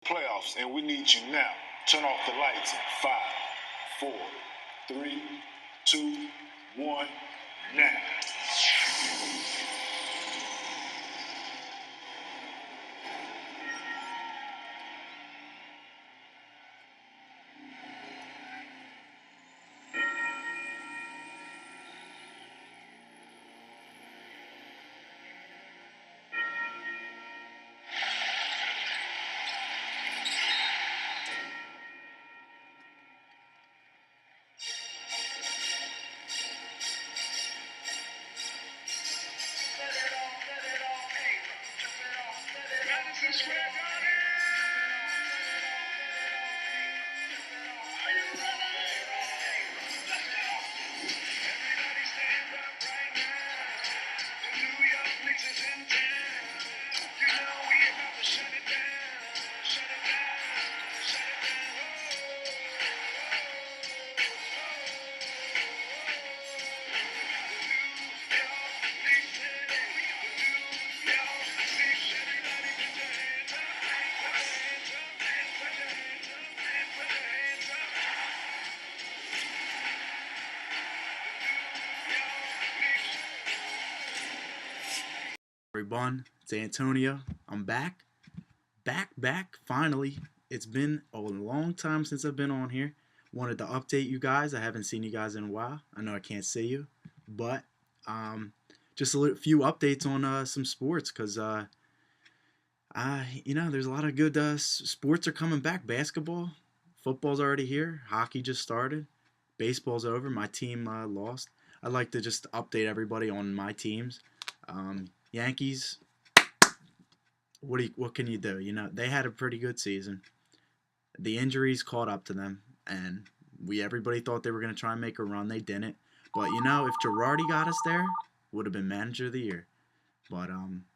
Playoffs, and we need you now. Turn off the lights in 5, 4, 3, 2, 1, now. Everyone, it's Antonio. I'm back, finally. It's been a long time since I've been on here. Wanted to update you guys. I haven't seen you guys in a while. I know I can't see you, but um, just few updates on some sports because there's a lot of good sports are coming back. Basketball, football's already here. Hockey just started. Baseball's over. My team lost. I'd like to just update everybody on my teams. Yankees, what can you do? You know, they had a pretty good season. The injuries caught up to them, and everybody thought they were going to try and make a run. They didn't. But if Girardi got us there, would have been manager of the year. But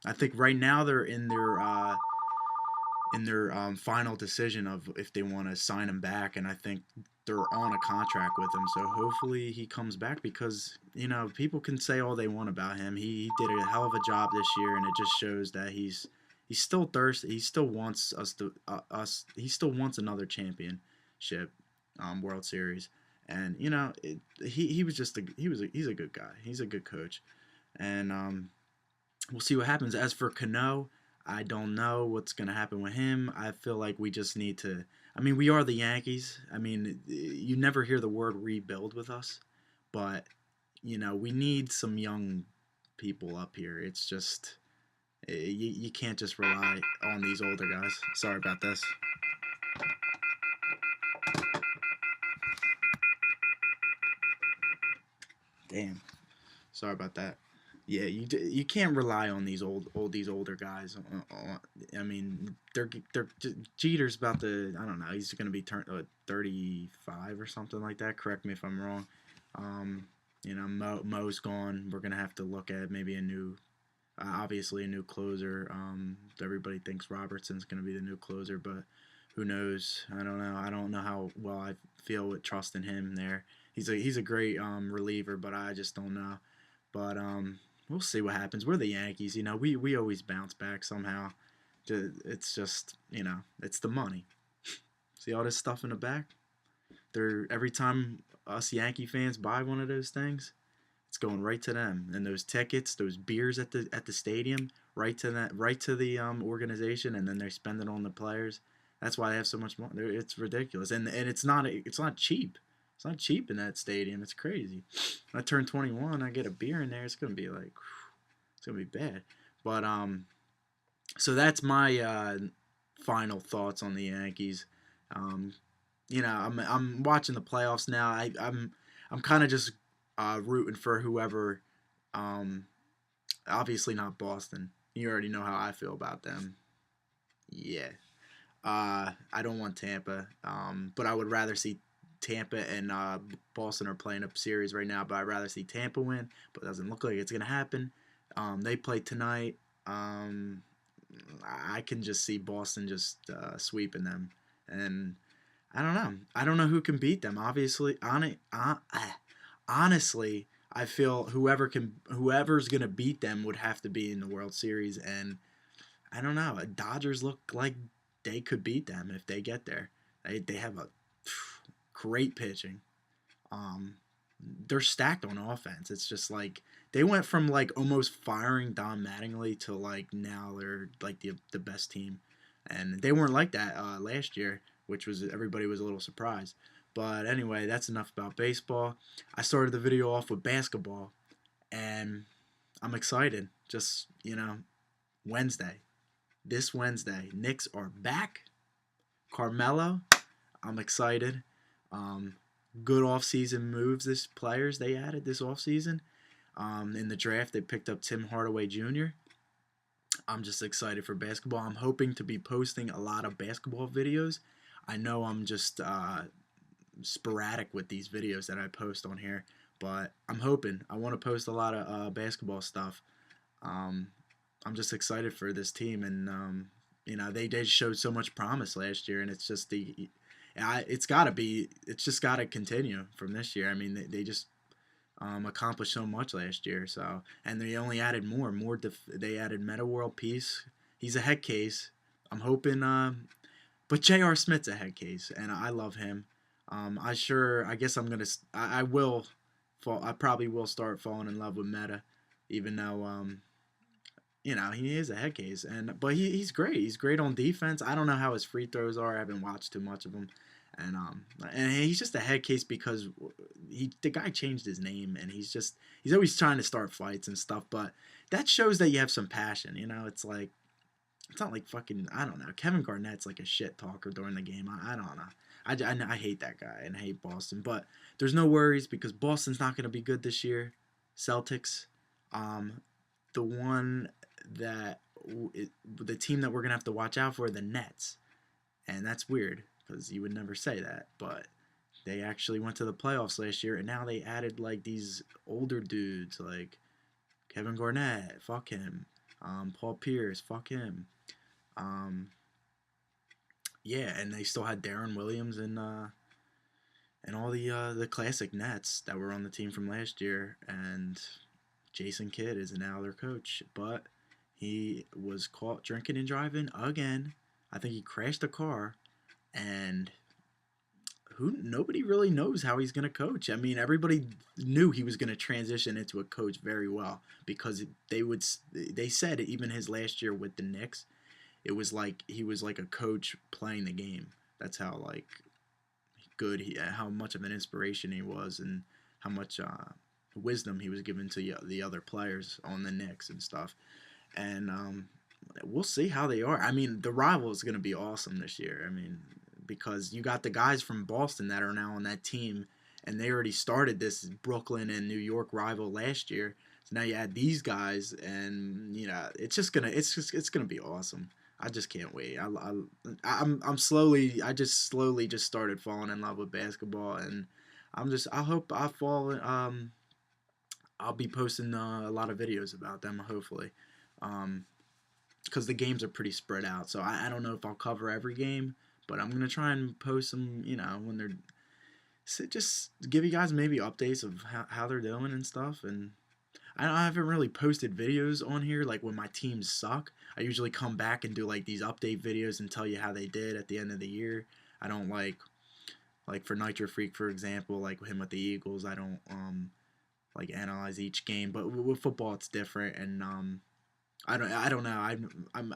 I think right now they're in their final decision of if they want to sign him back, and I think they're on a contract with him. So hopefully he comes back because people can say all they want about him. He did a hell of a job this year, and it just shows that he's still thirsty. He still wants us to us. He still wants another championship, World Series, and he was just he's a good guy. He's a good coach, and we'll see what happens. As for Cano, I don't know what's going to happen with him. I feel like we just need to. I mean, we are the Yankees. I mean, you never hear the word rebuild with us, but we need some young people up here. It's just you can't just rely on these older guys. Sorry about this. Damn. Sorry about that. Yeah, you can't rely on these older guys. I mean, they're Jeter's about to, I don't know, he's going to be turned 35 or something like that. Correct me if I'm wrong. Mo's gone. We're going to have to look at maybe obviously a new closer. Everybody thinks Robertson's going to be the new closer, but who knows? I don't know. I don't know how well I feel with trusting him there. He's a great reliever, but I just don't know. But we'll see what happens. We're the Yankees, we always bounce back somehow. It's just, it's the money. See all this stuff in the back? Every time us Yankee fans buy one of those things, it's going right to them. And those tickets, those beers at the stadium, right to the organization, and then they spend it on the players. That's why they have so much money. It's ridiculous, and it's not cheap. It's not cheap in that stadium. It's crazy. When I turn 21, I get a beer in there. It's gonna be like, it's gonna be bad. But so that's my final thoughts on the Yankees. Um, I'm watching the playoffs now. I'm kind of just rooting for whoever. Obviously not Boston. You already know how I feel about them. Yeah. I don't want Tampa. But I would rather see Tampa and Boston are playing a series right now, but I'd rather see Tampa win. But it doesn't look like it's gonna happen. They play tonight. I can just see Boston just sweeping them, and I don't know. I don't know who can beat them. Obviously, honestly, I feel whoever's gonna beat them would have to be in the World Series, and I don't know. Dodgers look like they could beat them if they get there. They have a great pitching. Um, they're stacked on offense. It's just like they went from like almost firing Don Mattingly to like now they're like the best team, and they weren't like that last year, which was everybody was a little surprised. But anyway, that's enough about baseball. I started the video off with basketball, and I'm excited. Just Wednesday, this Wednesday, Knicks are back. Carmelo, I'm excited. Um, Good offseason moves. This players they added this offseason. In the draft, they picked up Tim Hardaway Jr. I'm just excited for basketball. I'm hoping to be posting a lot of basketball videos. I know I'm just sporadic with these videos that I post on here, but I'm hoping. I want to post a lot of basketball stuff. Um, I'm just excited for this team, and they showed so much promise last year, and it's just it's just got to continue from this year. I mean, they just accomplished so much last year. So, and they only added more. They added Meta World Peace. He's a head case. I'm hoping. But J.R. Smith's a head case, and I love him. I guess I'm gonna. I will. I probably will start falling in love with Meta, even though he is a head case, but he's great. He's great on defense. I don't know how his free throws are. I haven't watched too much of him, and he's just a head case because the guy changed his name, and he's always trying to start fights and stuff. But that shows that you have some passion. It's not like fucking, I don't know. Kevin Garnett's like a shit talker during the game. I don't know. I hate that guy and I hate Boston, but there's no worries because Boston's not going to be good this year. Celtics, the one that the team that we're gonna have to watch out for are the Nets, and that's weird because you would never say that, but they actually went to the playoffs last year, and now they added like these older dudes like Kevin Garnett, fuck him, Paul Pierce, fuck him, yeah, and they still had Darren Williams and all the classic Nets that were on the team from last year, and Jason Kidd is now their coach, but he was caught drinking and driving again. I think he crashed a car, and nobody really knows how he's going to coach. I mean, everybody knew he was going to transition into a coach very well because they said even his last year with the Knicks, it was like he was like a coach playing the game. That's how like good how much of an inspiration he was, and how much wisdom he was given to the other players on the Knicks and stuff. And we'll see how they are. I mean, the rival is going to be awesome this year. I mean, because you got the guys from Boston that are now on that team, and they already started this Brooklyn and New York rival last year. So now you add these guys, and it's gonna be awesome. I just can't wait. I just slowly just started falling in love with basketball, and I hope I fall. I'll be posting a lot of videos about them, hopefully, because the games are pretty spread out. So I don't know if I'll cover every game, but I'm gonna try and post them. When they're just give you guys maybe updates of how they're doing and stuff. And I haven't really posted videos on here like when my teams suck. I usually come back and do like these update videos and tell you how they did at the end of the year. I don't like for Nitro Freak, for example, like him with the Eagles. I don't like analyze each game, but with football it's different. And I don't know.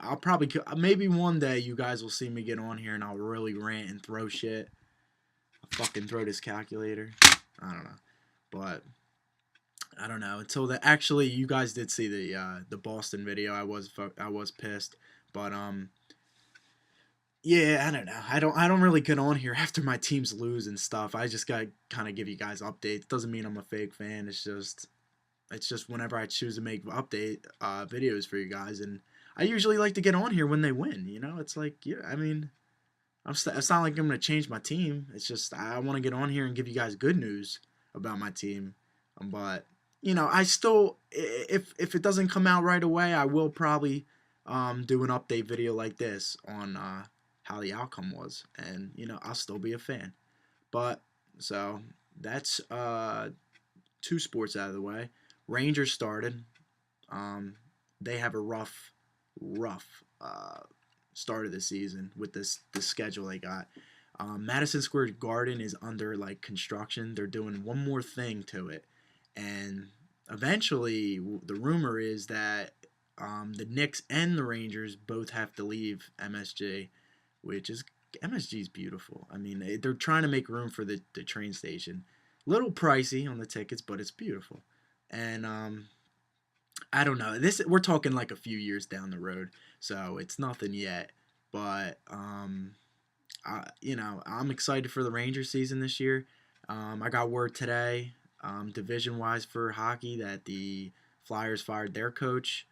I'll probably maybe one day you guys will see me get on here and I'll really rant and throw shit. I'll fucking throw this calculator. I don't know, but I don't know. Until that, actually, you guys did see the Boston video. I was pissed, but yeah, I don't know. I don't really get on here after my teams lose and stuff. I just gotta kind of give you guys updates. Doesn't mean I'm a fake fan. It's just whenever I choose to make update videos for you guys, and I usually like to get on here when they win. It's like, yeah, I mean, it's not like I'm gonna change my team. It's just I want to get on here and give you guys good news about my team. But I still, if it doesn't come out right away, I will probably do an update video like this on how the outcome was, and I'll still be a fan. But so that's two sports out of the way. Rangers started. They have a rough start of the season with the schedule they got. Madison Square Garden is under like construction. They're doing one more thing to it, and eventually the rumor is that the Knicks and the Rangers both have to leave MSG, which is MSG is beautiful. I mean, they're trying to make room for the train station. Little pricey on the tickets, but it's beautiful. And I don't know. This we're talking like a few years down the road, so it's nothing yet. But I'm excited for the Rangers season this year. I got word today, division wise for hockey, that the Flyers fired their coach.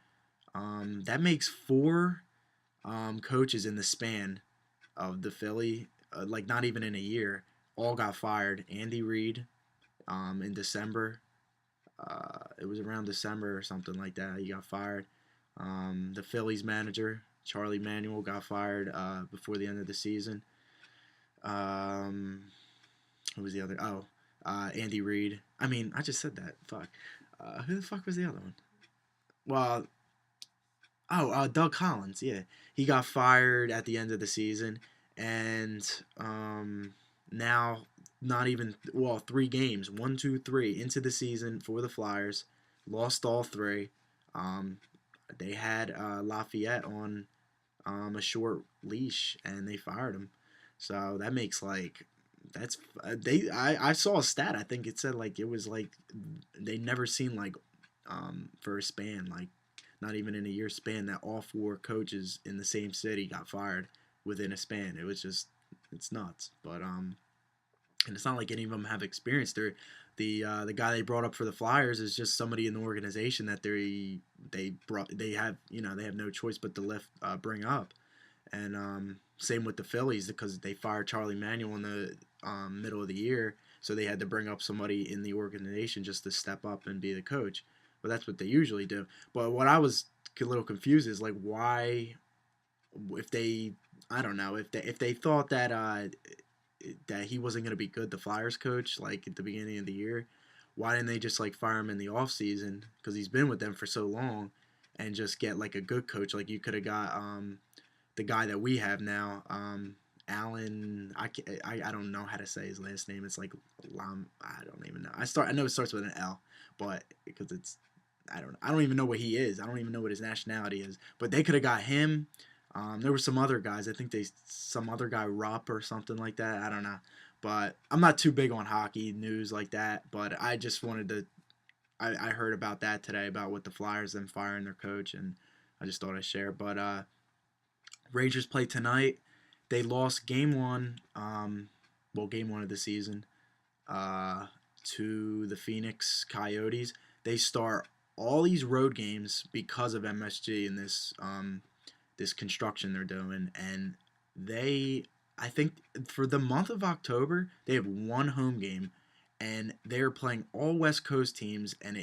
That makes four coaches in the span of the Philly, like not even in a year, all got fired. Andy Reid in December. It was around December or something like that. He got fired. The Phillies manager, Charlie Manuel, got fired before the end of the season. Who was the other? Oh, Andy Reid. I mean, I just said that. Fuck. Who the fuck was the other one? Well, Doug Collins. Yeah, he got fired at the end of the season, and now not even 3 games, 1, 2, 3 into the season for the Flyers, lost all 3. They had Lafayette on a short leash, and they fired him. So that makes like that's they. I saw a stat. I think it said like it was like they never seen like for a span like not even in a year span that all 4 coaches in the same city got fired within a span. It was just it's nuts. But and it's not like any of them have experience. The guy they brought up for the Flyers is just somebody in the organization that they have they have no choice but to bring up. And same with the Phillies because they fired Charlie Manuel in the middle of the year, so they had to bring up somebody in the organization just to step up and be the coach. But that's what they usually do. But what I was a little confused is like why, if they, I don't know, if they thought that he wasn't going to be good, the Flyers coach, like at the beginning of the year, why didn't they just like fire him in the off season? Because he's been with them for so long, and just get like a good coach. Like you could have got the guy that we have now, Alan. I don't know how to say his last name. It's like Lam. I don't even know. I know it starts with an L, but because it's I don't even know what he is. I don't even know what his nationality is. But they could have got him. There were some other guys. I think some other guy Rupp or something like that. I don't know. But I'm not too big on hockey news like that. But I just wanted to. I heard about that today about what the Flyers them firing their coach, and I just thought I'd share. But Rangers play tonight. They lost game 1. Game 1 of the season. To the Phoenix Coyotes. They start all these road games because of MSG and this construction they're doing, and I think for the month of October they have 1 home game, and they're playing all West Coast teams, and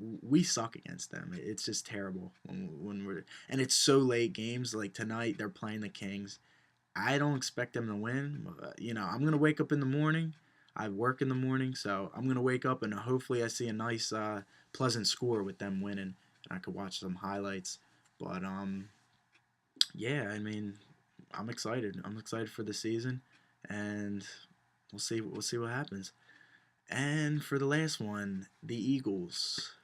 we suck against them. It's just terrible when we're, and it's so late games. Like tonight they're playing the Kings. I don't expect them to win. I'm gonna wake up in the morning. I work in the morning, so I'm gonna wake up and hopefully I see a nice, pleasant score with them winning, and I could watch some highlights. But yeah, I mean, I'm excited. I'm excited for the season, and we'll see. We'll see what happens. And for the last one, the Eagles.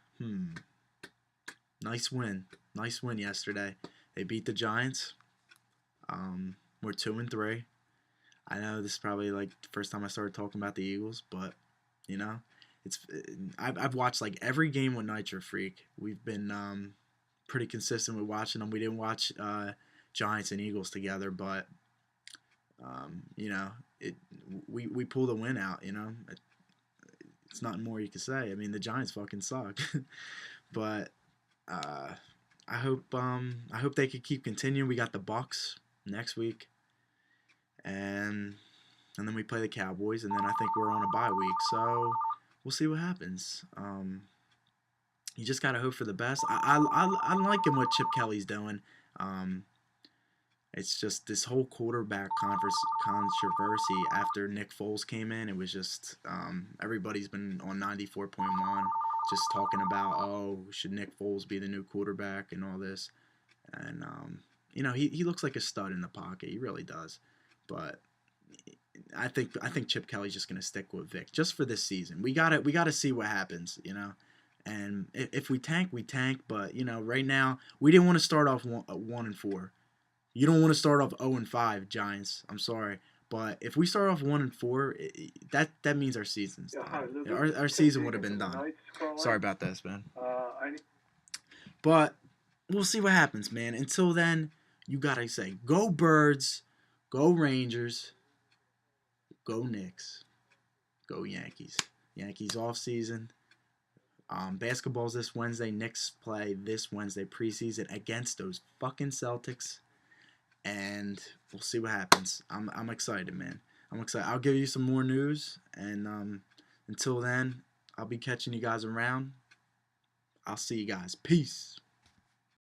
Nice win. Nice win yesterday. They beat the Giants. We're 2-3. I know this is probably like the first time I started talking about the Eagles, but it's I've watched like every game with Nitro Freak. We've been pretty consistent with watching them. We didn't watch Giants and Eagles together, but we pulled a win out. It's nothing more you can say. I mean, the Giants fucking suck, but I hope they could keep continuing. We got the Bucks next week, and then we play the Cowboys, and then I think we're on a bye week. So we'll see what happens. You just gotta hope for the best. I'm liking what Chip Kelly's doing. It's just this whole quarterback controversy after Nick Foles came in. It was just everybody's been on 94.1 just talking about, should Nick Foles be the new quarterback and all this. And he looks like a stud in the pocket. He really does. But I think Chip Kelly's just gonna stick with Vic just for this season. We gotta see what happens. And if we tank, we tank. But right now we didn't want to start off 1-4. You don't want to start off 0-5, Giants. I'm sorry. But if we start off 1-4, that means our season's done. Our season would have been done. Sorry about this, man. But we'll see what happens, man. Until then, you gotta say, go Birds, go Rangers, go Knicks, go Yankees. Yankees off season. Basketball's this Wednesday. Knicks play this Wednesday preseason against those fucking Celtics. And we'll see what happens. I'm excited, man. I'm excited. I'll give you some more news, and until then, I'll be catching you guys around. I'll see you guys. Peace.